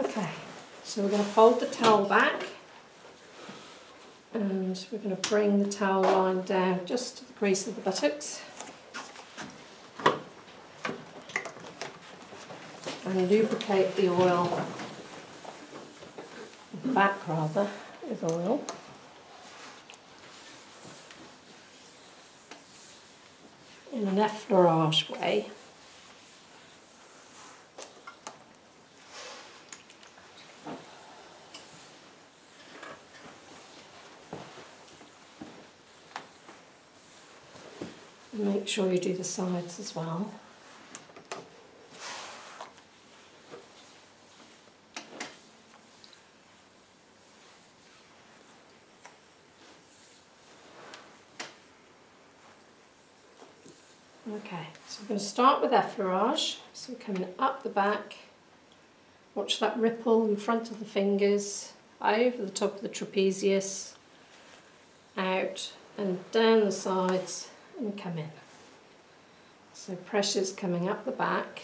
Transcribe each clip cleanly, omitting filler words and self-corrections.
Okay, so we're going to fold the towel back and we're going to bring the towel line down just to the crease of the buttocks and lubricate the oil, the back rather, with oil. In an effleurage way. And make sure you do the sides as well. Okay, so we're going to start with effleurage. So we're coming up the back. Watch that ripple in front of the fingers, over the top of the trapezius, out and down the sides and come in. So pressure's coming up the back.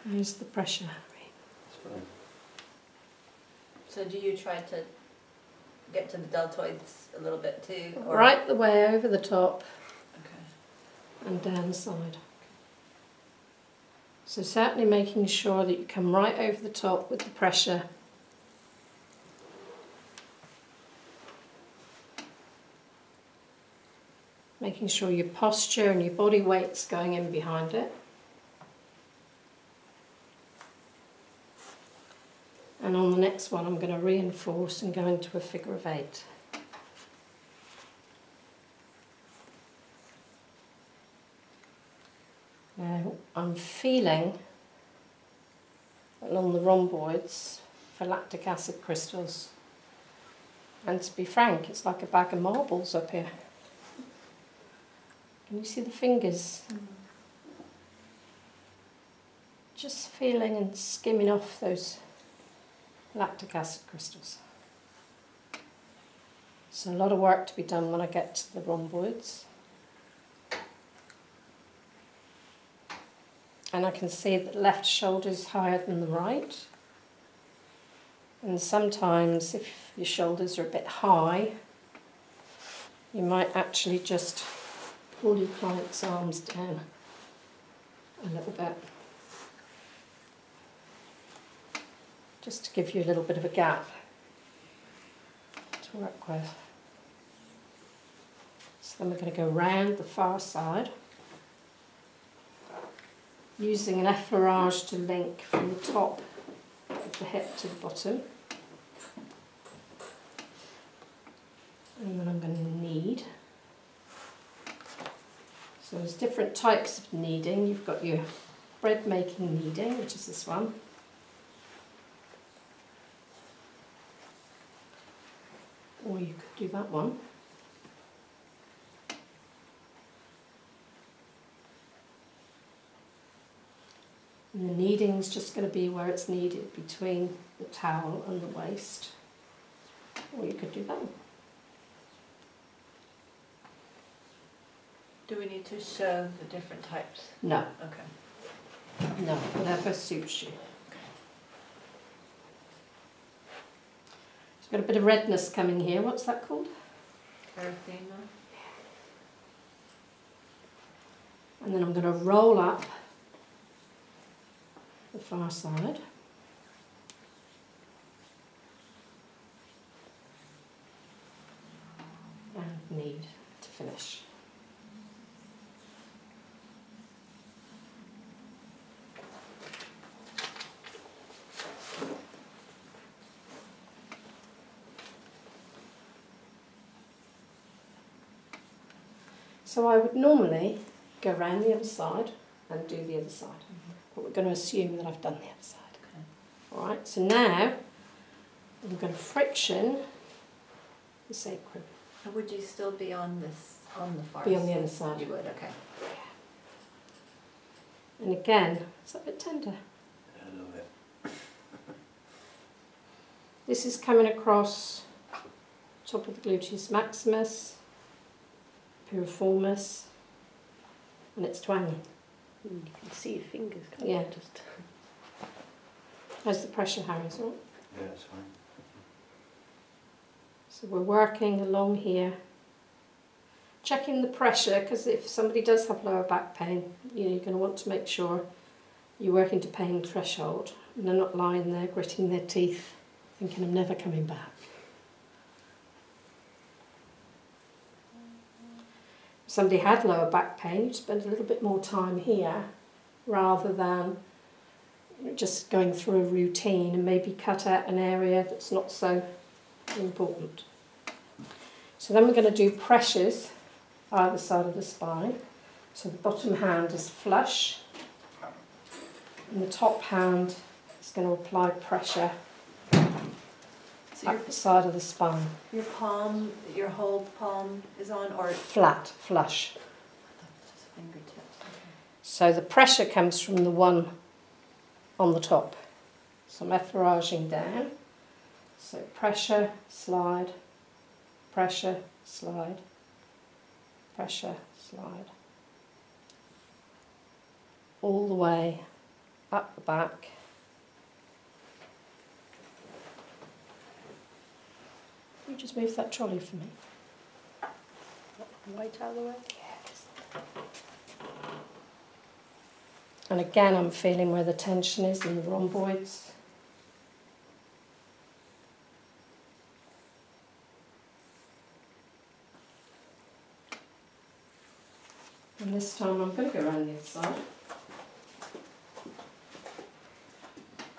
Here's the pressure. So do you try to get to the deltoids a little bit too? Or? Right the way over the top. Okay. And down the side. So certainly making sure that you come right over the top with the pressure. Making sure your posture and your body weight's going in behind it. And on the next one I'm going to reinforce and go into a figure of 8. Now I'm feeling along the rhomboids for lactic acid crystals, and to be frank, it's like a bag of marbles up here. Can you see the fingers? Just feeling and skimming off those lactic acid crystals. So a lot of work to be done when I get to the rhomboids. And I can see that the left shoulder is higher than the right. And sometimes if your shoulders are a bit high, you might actually just pull your client's arms down a little bit. Just to give you a little bit of a gap to work with. So then we're going to go round the far side, using an effleurage to link from the top of the hip to the bottom. And then I'm going to knead. So there's different types of kneading. You've got your bread making kneading, which is this one. Or you could do that one. And the kneading is just going to be where it's needed, between the towel and the waist. Or you could do that one. Do we need to show the different types? No. Okay. No, whatever suits you. It's got a bit of redness coming here. What's that called? Erythema. And then I'm going to roll up the far side. And knead to finish. So I would normally go around the other side and do the other side. But we're going to assume that I've done the other side. Okay. Alright, so now I'm going to friction the sacrum. And would you still be on this, on the far side? Be on the other side. You would, okay. And again, it's a bit tender. A little bit. This is coming across top of the gluteus maximus, piriformis, and it's twangy. You can see your fingers, can't Yeah. you? Just How's the pressure, Harry? Is it all right? Yeah, it's fine. So we're working along here, checking the pressure, because if somebody does have lower back pain, you're going to want to make sure you're working to pain threshold and they're not lying there gritting their teeth thinking I'm never coming back. If somebody had lower back pain, you spend a little bit more time here rather than just going through a routine and maybe cut out an area that's not so important. So then we're going to do pressures either side of the spine. So the bottom hand is flush and the top hand is going to apply pressure So up the side of the spine. your palm, your whole palm is on, or Flat, flush. just fingertips? Okay. So the pressure comes from the one on the top. So I'm effleuraging down. So pressure, slide, pressure, slide, pressure, slide. All the way up the back. You just move that trolley for me. Right out of the way? Yes. And again, I'm feeling where the tension is in the rhomboids. And this time I'm going to go around the other side.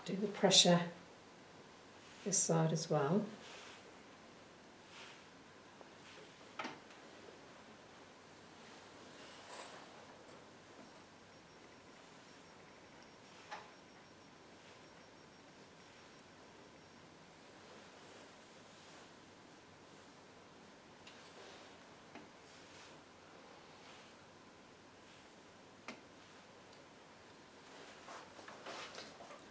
Do the pressure this side as well.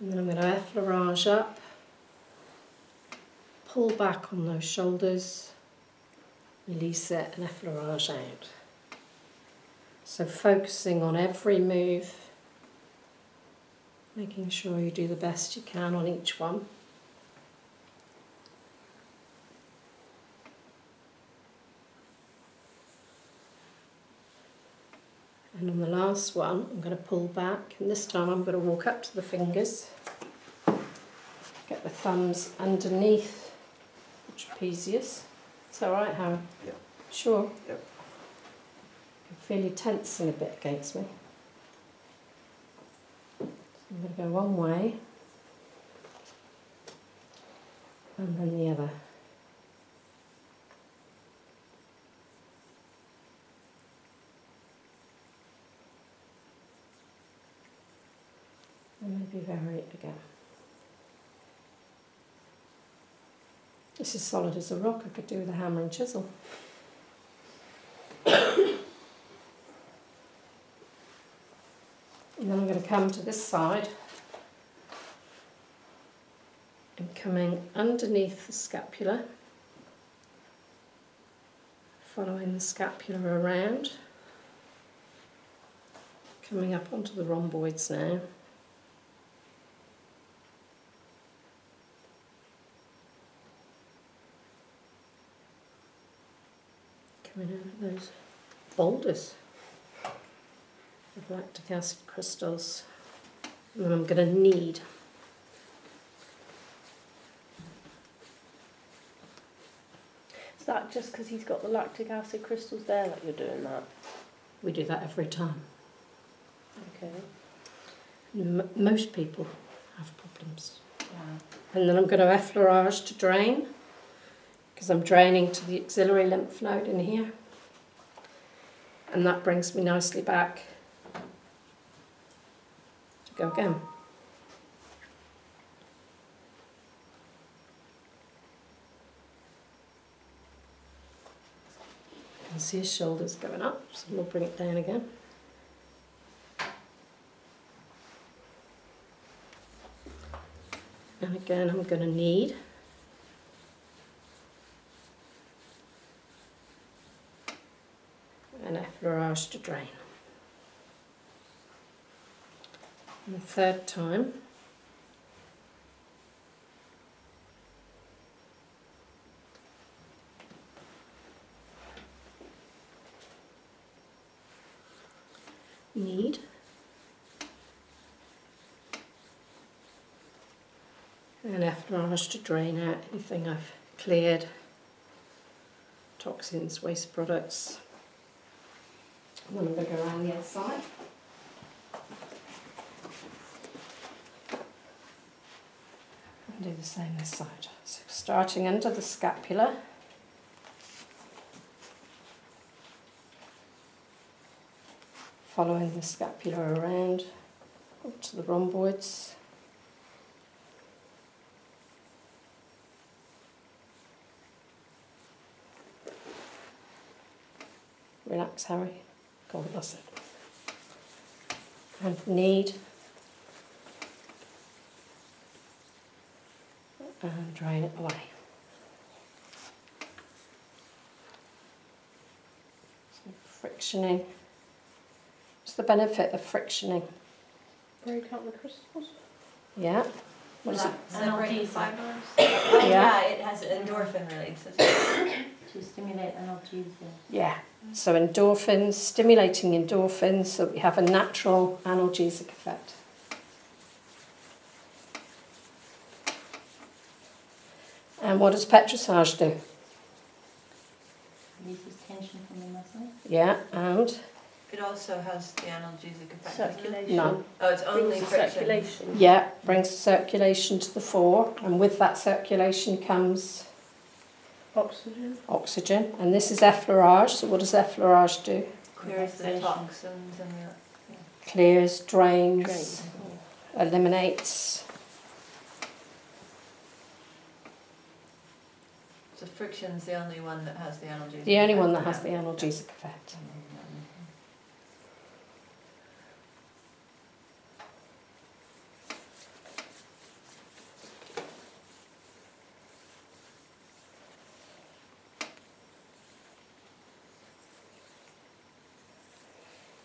And then I'm going to effleurage up, pull back on those shoulders, release it and effleurage out. So focusing on every move, making sure you do the best you can on each one. And on the last one, I'm going to pull back, and this time I'm going to walk up to the fingers, get the thumbs underneath the trapezius. Is that right, Harry? Yeah. Sure? Yep. I feel you tensing a bit against me. So I'm going to go one way, and then the other. And maybe vary it again. This is solid as a rock. I could do with a hammer and chisel. And then I'm going to come to this side and coming underneath the scapula, following the scapula around, coming up onto the rhomboids now. Coming over those boulders of lactic acid crystals. And then I'm going to knead. Is that just because he's got the lactic acid crystals there that you're doing that? We do that every time. Okay. Most people have problems. Yeah. And then I'm going to effleurage to drain, because I'm draining to the axillary lymph node in here. And that brings me nicely back to go again. You can see his shoulders going up, so we'll bring it down again. And again, I'm going to knead. And effleurage to drain. And the third time, And effleurage to drain out anything I've cleared, toxins, waste products. And then I'm going to go around the other side. And do the same this side. So starting under the scapula. Following the scapula around up to the rhomboids. Relax, Harry. Go on, that's it. And knead. And drain it away. So frictioning. What's the benefit of frictioning? Break out the crystals. Yeah. What is it? Separating Analgesia. fibers. Oh Yeah. yeah, it has endorphin release. To stimulate analgesia. Yeah. So endorphins, stimulating endorphins, so we have a natural analgesic effect. And what does petrissage do? Releases tension from the muscle. Yeah, and It also has the analgesic effect. doesn't it? Circulation. No. Oh, it's only Brings the friction. circulation. yeah, brings circulation to the fore, and with that circulation comes Oxygen. oxygen. And this is effleurage. So what does effleurage do? Clears the Relaxation. toxins and the. Clears, drains, Drains. eliminates. So friction's the only one that has the analgesic. The only one that effect. has the analgesic effect.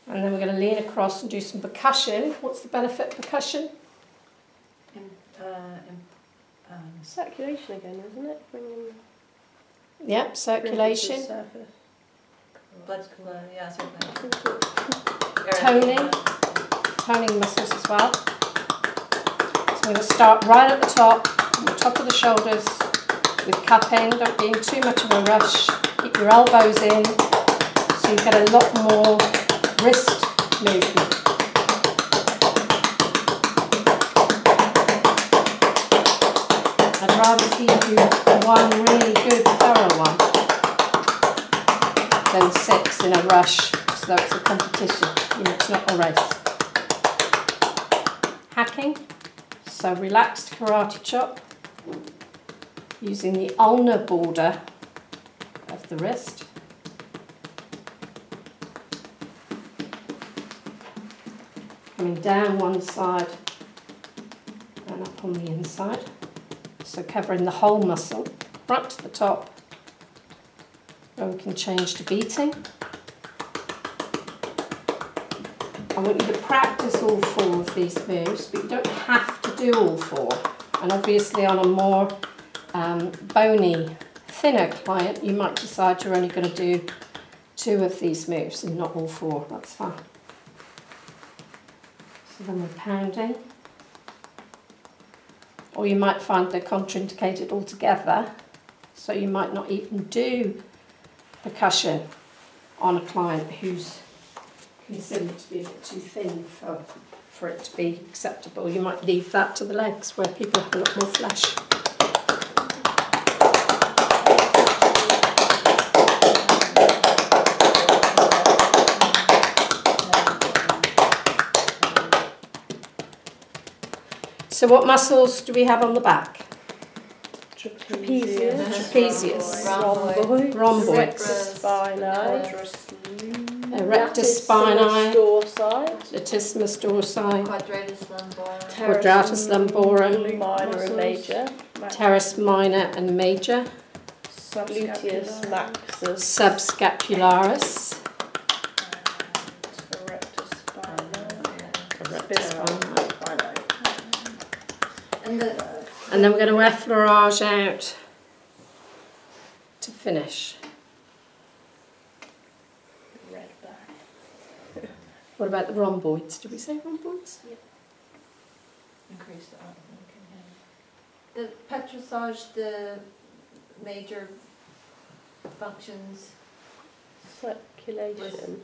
And then we're going to lean across and do some percussion. What's the benefit of percussion? Circulation again, isn't it? Bringing Yep, bringing circulation. it to the surface. Blood flow, yeah, I certainly. think it- Toning. Toning muscles as well. So I'm going to start right at the top of the shoulders with cupping. Don't be in too much of a rush. Keep your elbows in so you get a lot more wrist movement. I'd rather see you do one really good thorough one than 6 in a rush, so it's a competition, it's not a race. Hacking, so relaxed karate chop, using the ulnar border of the wrist. Coming down one side and up on the inside. So covering the whole muscle, right to the top, where we can change to beating. I want you to practice all 4 of these moves, but you don't have to do all 4. And obviously on a more bony, thinner client, you might decide you're only going to do 2 of these moves and not all 4. That's fine. So then we're pounding. Or you might find they're contraindicated altogether, so you might not even do percussion on a client who's considered to be a bit too thin for it to be acceptable. You might leave that to the legs where people have a lot more flesh. So what muscles do we have on the back? Trapezius. Trapezius. Rhomboid. Rhomboids. Spinae. Erectus spinae. Dorsi. Latissimus dorsi. Quadratus lumborum. Quadratus lumborum. Minor and major. Teres minor and major. Gluteus maximus. Subscapularis. Erectus spinae. Erectus spinae. And the And then we're going to effleurage out to finish. Red back. What about the rhomboids? Did we say rhomboids? increase the the petrissage, the major functions, Circulation.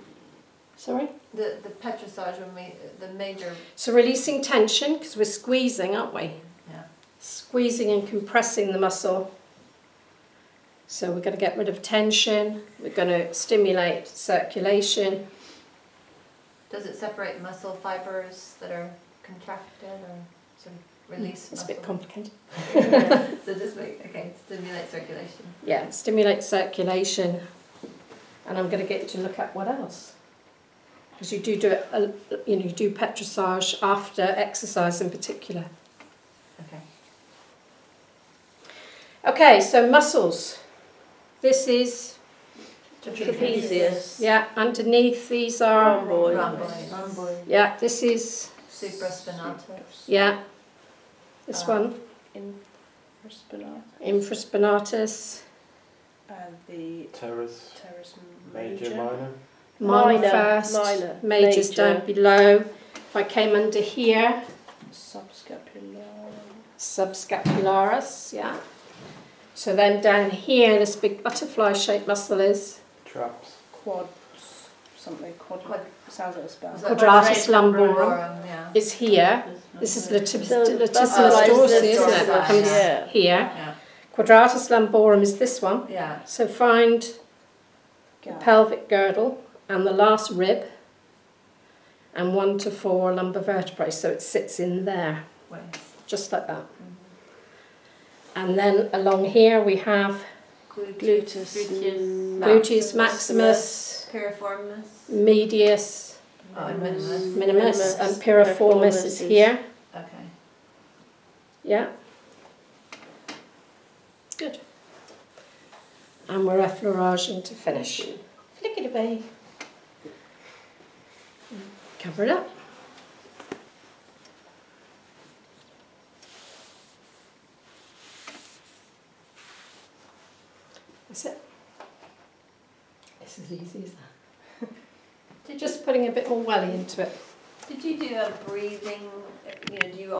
Sorry? the petrissage when we, the major, So releasing tension, because we're squeezing, aren't we? yeah. Squeezing and compressing the muscle. So we're going to get rid of tension, we're going to stimulate circulation. Does it separate muscle fibers that are contracted or sort of release It's a muscle? bit complicated. So just make, okay, stimulate circulation. Yeah, stimulate circulation. And I'm going to get you to look at what else. Because you do it, you do petrissage after exercise in particular. Okay. Okay, so muscles. This is, Trapezius. yeah, underneath these are, Rhomboid. yeah, this is, Supraspinatus. yeah, this one, Infraspinatus. infraspinatus, And the Teres, teres major, major. minor. minor first, minor, majors major. down below. If I came under here, Subscapular. subscapularis, yeah. So then down here, this big butterfly-shaped muscle is Traps. Quads. Something. Quad. Sounds like a spell. Was that Quadratus lumborum? lumborum. Yeah. is here. This is latissimus butterflies, dorsi, the isn't it? That comes yeah. here. Yeah. Quadratus lumborum is this one. Yeah. So find the Gap. pelvic girdle and the last rib and 1 to 4 lumbar vertebrae. So it sits in there, Waist. just like that. And then along here we have Gluteus. gluteus maximus, Piriformis. medius, Oh, and minimus. minimus, and piriformis is here. Okay. Yeah. Good. And we're effleuraging to finish. Flick it away. Cover it up. That's it. It's as easy as that. Just putting a bit more welly into it. Did you do a breathing, do you